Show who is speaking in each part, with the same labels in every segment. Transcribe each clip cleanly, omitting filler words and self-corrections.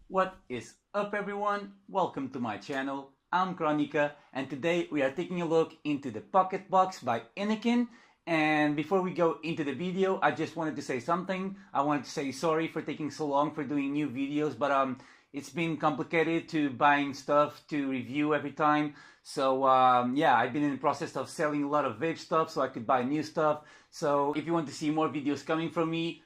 Speaker 1: What is up, everyone? Welcome to my channel. I'm Chronica, and today we are taking a look into the Pocketbox by Innokin. And before we go into the video, I just wanted to say something. I wanted to say sorry for taking so long for doing new videos, but it's been complicated to buying stuff to review every time. So yeah, I've been in the process of selling a lot of vape stuff so I could buy new stuff. So if you want to see more videos coming from me,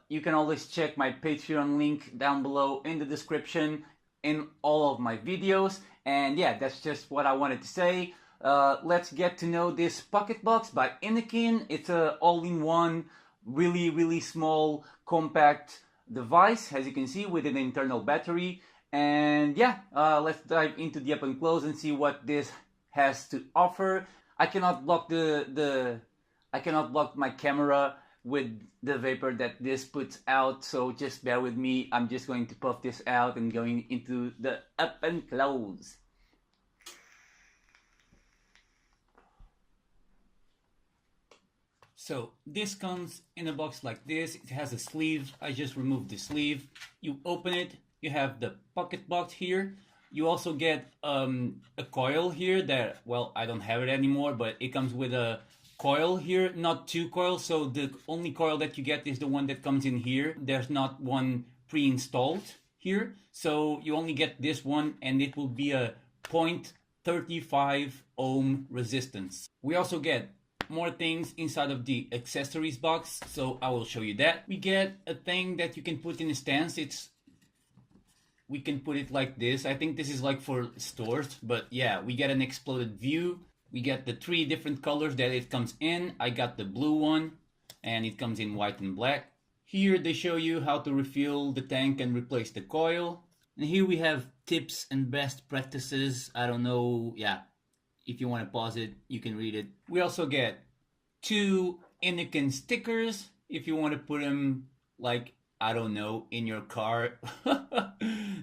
Speaker 1: you can always check my Patreon link down below in the description in all of my videos. And yeah, that's just what I wanted to say. Let's get to know this Pocketbox by Innokin. It's a all-in-one, really small, compact device, as you can see, with an internal battery. And yeah, let's dive into the up and close and see what this has to offer. I cannot block I cannot block my camera with the vapor that this puts out, so just bear with me. I'm just going to puff this out and going into the up and close. So this comes in a box like this. It has a sleeve. I just removed the sleeve. You open it, you have the Pocketbox here. You also get a coil here that, well, I don't have it anymore, but it comes with a coil here, not two coils, so the only coil that you get is the one that comes in here. There's not one pre-installed here, so you only get this one, and it will be a 0.35 ohm resistance. We also get more things inside of the accessories box, so I will show you that. We get a thing that you can put in a stance. We can put it like this. I think this is like for stores, but yeah, we get an exploded view. We get the three different colors that it comes in. I got the blue one, and it comes in white and black. Here they show you how to refill the tank and replace the coil. And here we have tips and best practices. I don't know, yeah, if you want to pause it, you can read it. We also get two Innokin stickers if you want to put them, like, I don't know, in your car.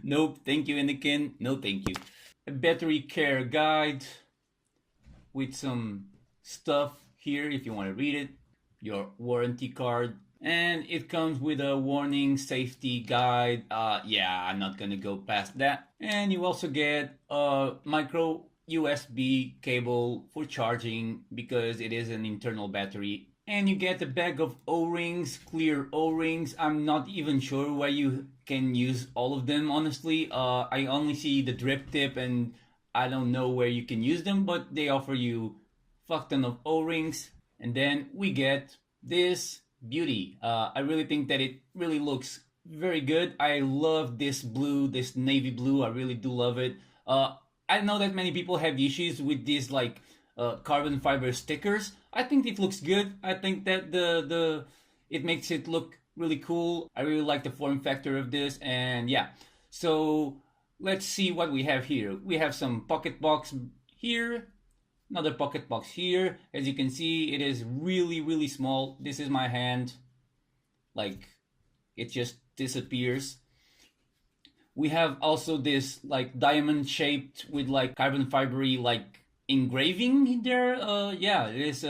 Speaker 1: Nope, thank you, Innokin. No, thank you. A battery care guide with some stuff here if you want to read it. Your warranty card. And it comes with a warning safety guide. Yeah, I'm not gonna go past that. And you also get a micro USB cable for charging because it is an internal battery. And you get a bag of O-rings, clear O-rings. I'm not even sure why you can use all of them, honestly. I only see the drip tip, and I don't know where you can use them, but they offer you fuck ton of O-rings. And then we get this beauty. I really think that it really looks very good. I love this blue, this navy blue. I really do love it. I know that many people have issues with these like carbon fiber stickers. I think it looks good. I think that it makes it look really cool. I really like the form factor of this, and yeah. So let's see what we have here. We have some Pocketbox here, another Pocketbox here. As you can see, it is really small. This is my hand. Like, it just disappears. We have also this like diamond shaped with like carbon fibery like engraving there. Yeah, it is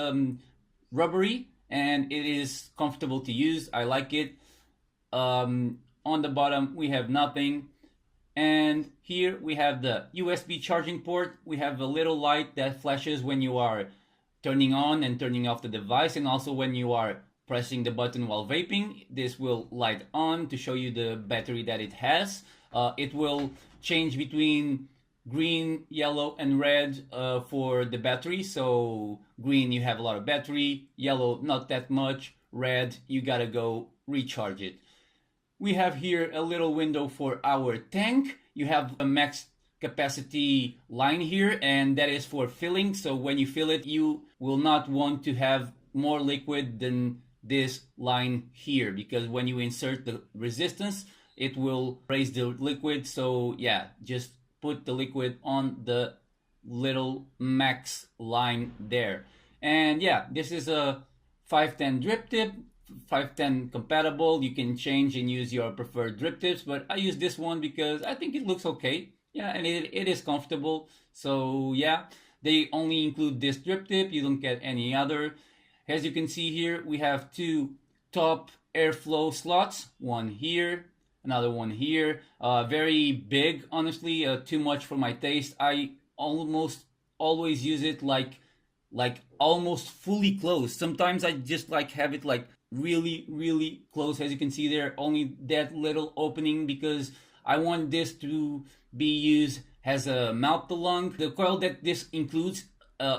Speaker 1: rubbery and it is comfortable to use. I like it. On the bottom we have nothing. And here we have the USB charging port. We have a little light that flashes when you are turning on and turning off the device, and also when you are pressing the button while vaping. This will light on to show you the battery that it has. It will change between green, yellow, and red for the battery. So green, you have a lot of battery. Yellow, not that much. Red, you gotta go recharge it. We have here a little window for our tank. You have a max capacity line here, and that is for filling. So when you fill it, you will not want to have more liquid than this line here, because when you insert the resistance, it will raise the liquid. So yeah, just put the liquid on the little max line there. And yeah, this is a 510 drip tip, 510 compatible. You can change and use your preferred drip tips, but I use this one because I think it looks okay. Yeah, and it is comfortable. So yeah, they only include this drip tip. You don't get any other. As you can see here, we have two top airflow slots, one here Another one here, very big, honestly, too much for my taste. I almost always use it like almost fully closed. Sometimes I just like have it like really close, as you can see there, only that little opening, because I want this to be used as a mouth to lung. The coil that this includes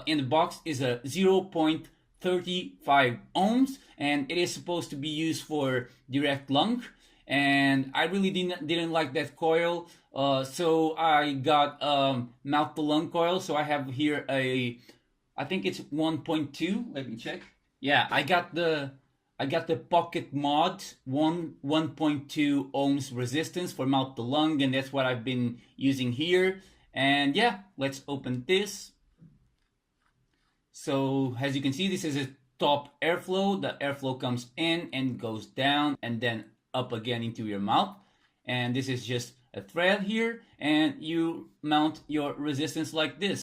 Speaker 1: in the box is a 0.35 ohms, and it is supposed to be used for direct lung. And I really didn't like that coil, so I got mouth to lung coil. So I have here I think it's 1.2. Let me check. Yeah, I got the Pocket Mod 1.2 ohms resistance for mouth to lung, and that's what I've been using here. And yeah, let's open this. So as you can see, this is a top airflow. The airflow comes in and goes down and then up again into your mouth. And this is just a thread here, and you mount your resistance like this.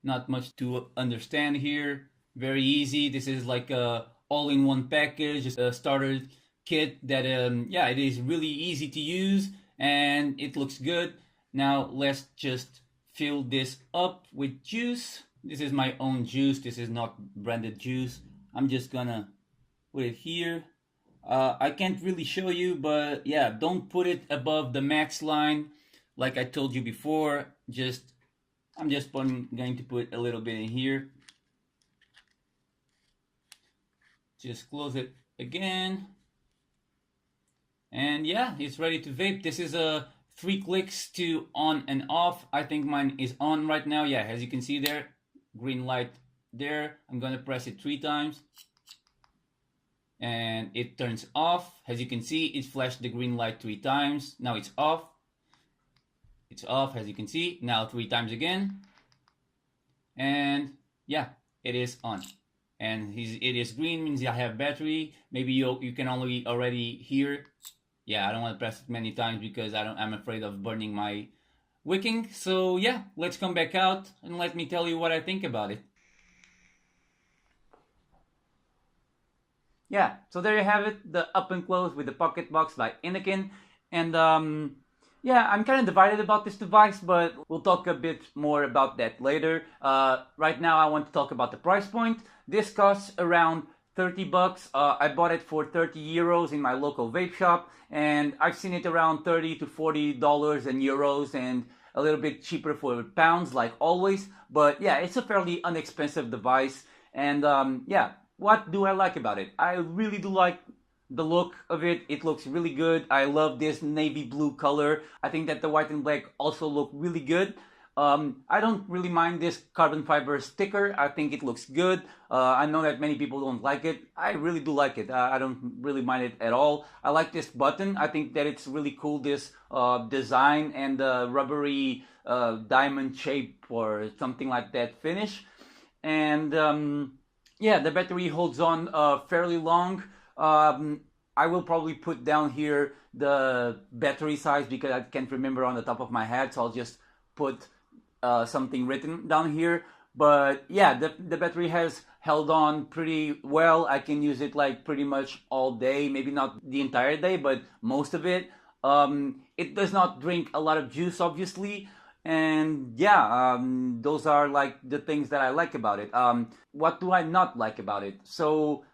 Speaker 1: Not much to understand here. Very easy. This is like a all-in-one package, just a starter kit that yeah, it is really easy to use and it looks good. Now let's just fill this up with juice. This is my own juice. This is not branded juice. I'm just gonna put it here. I can't really show you, but yeah, don't put it above the max line like I told you before. I'm just going to put a little bit in here. Just close it again. And yeah, it's ready to vape. This is a 3 clicks to on and off. I think mine is on right now. Yeah, as you can see there, green light there. I'm gonna press it 3 times. And it turns off. As you can see, it flashed the green light 3 times. Now it's off. It's off, as you can see. Now 3 times again. And yeah, it is on. And it is green, means I have battery. Maybe you can only already hear. Yeah, I don't want to press it many times because I'm afraid of burning my wicking. So yeah, let's come back out and let me tell you what I think about it. Yeah, so there you have it, the up and close with the Pocketbox by Innokin. And yeah, I'm kind of divided about this device, but we'll talk a bit more about that later. Right now I want to talk about the price point. This costs around 30 bucks. I bought it for 30 euros in my local vape shop, and I've seen it around 30 to 40 dollars and euros, and a little bit cheaper for pounds like always. But yeah, it's a fairly inexpensive device. And yeah, what do I like about it? I really do like the look of it. It looks really good. I love this navy blue color. I think that the white and black also look really good. I don't really mind this carbon fiber sticker. I think it looks good. I know that many people don't like it. I really do like it. I don't really mind it at all. I like this button. I think that it's really cool, this design and the rubbery diamond shape or something like that finish. And yeah, the battery holds on fairly long. I will probably put down here the battery size because I can't remember on the top of my head, so I'll just put something written down here. But yeah, the battery has held on pretty well. I can use it like pretty much all day, maybe not the entire day, but most of it. It does not drink a lot of juice, obviously. And yeah, those are like the things that I like about it. What do I not like about it? So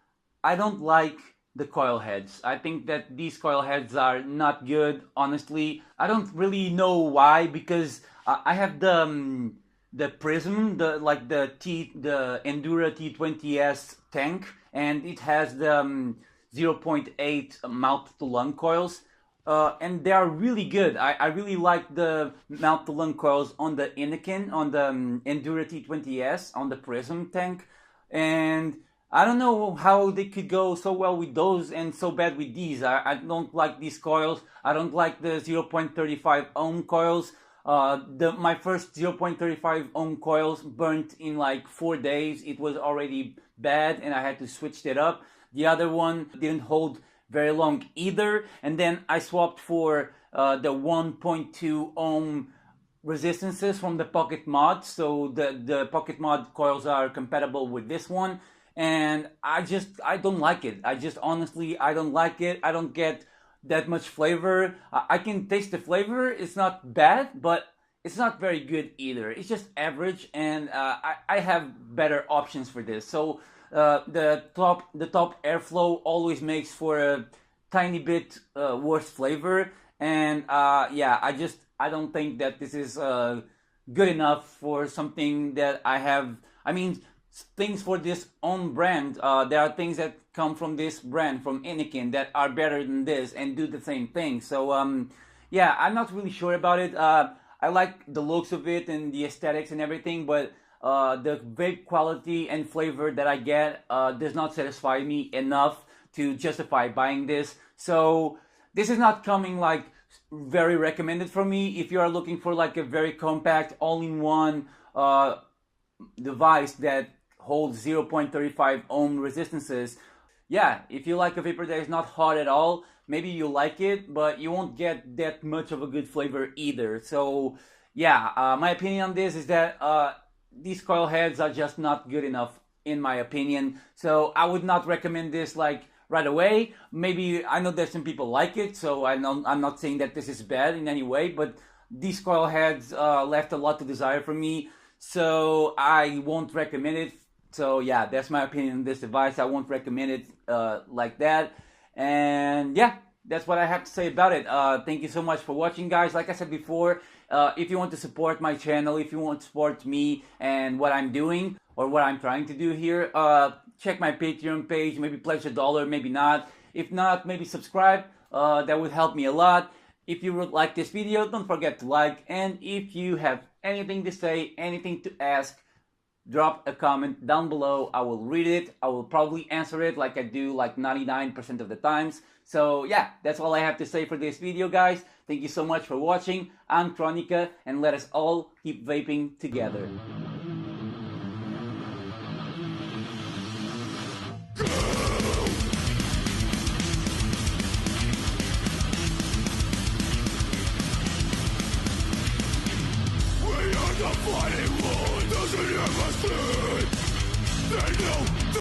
Speaker 1: I don't like the coil heads. I think that these coil heads are not good, honestly. I don't really know why, because I have the Prism, the Endura T20S tank, and it has the 0.8 mouth to lung coils. And they are really good. I really like the mouth to lung coils on the Innokin, on the Endura T20S, on the Prism tank. And I don't know how they could go so well with those and so bad with these. I don't like these coils. I don't like the 0.35 ohm coils. My first 0.35 ohm coils burnt in like 4 days. It was already bad and I had to switch it up. The other one didn't hold very long either. And then I swapped for the 1.2 ohm resistances from the Pocket Mod. So the Pocket Mod coils are compatible with this one. and I don't like it. I just honestly I don't like it. I don't get that much flavor. I can taste the flavor. It's not bad, but it's not very good either. It's just average, and I have better options for this. So the top airflow always makes for a tiny bit worse flavor, and yeah, I don't think that this is good enough for something that I have. I mean, things for this own brand. There are things that come from this brand from Innokin that are better than this and do the same thing. So yeah, I'm not really sure about it. I like the looks of it and the aesthetics and everything, but the vape quality and flavor that I get does not satisfy me enough to justify buying this. So this is not coming like very recommended for me. If you are looking for like a very compact, all-in-one device that holds 0.35 ohm resistances, yeah, if you like a vapor that is not hot at all, maybe you like it, but you won't get that much of a good flavor either. So yeah, my opinion on this is that these coil heads are just not good enough in my opinion. So I would not recommend this like right away. Maybe I know that some people like it, so I'm not saying that this is bad in any way, but these coil heads left a lot to desire for me, so I won't recommend it. So yeah, that's my opinion on this device. I won't recommend it like that. And yeah, that's what I have to say about it. Thank you so much for watching, guys. Like I said before, if you want to support my channel, if you want to support me and what I'm doing or what I'm trying to do here, check my Patreon page. Maybe pledge $1, maybe not. If not, maybe subscribe. That would help me a lot. If you would like this video, don't forget to like. And if you have anything to say, anything to ask, drop a comment down below. I will read it. I will probably answer it like I do like 99% of the times. So yeah, that's all I have to say for this video, guys. Thank you so much for watching. I'm Chronica, and let us all keep vaping together.
Speaker 2: The fighting world doesn't ever sleep. They know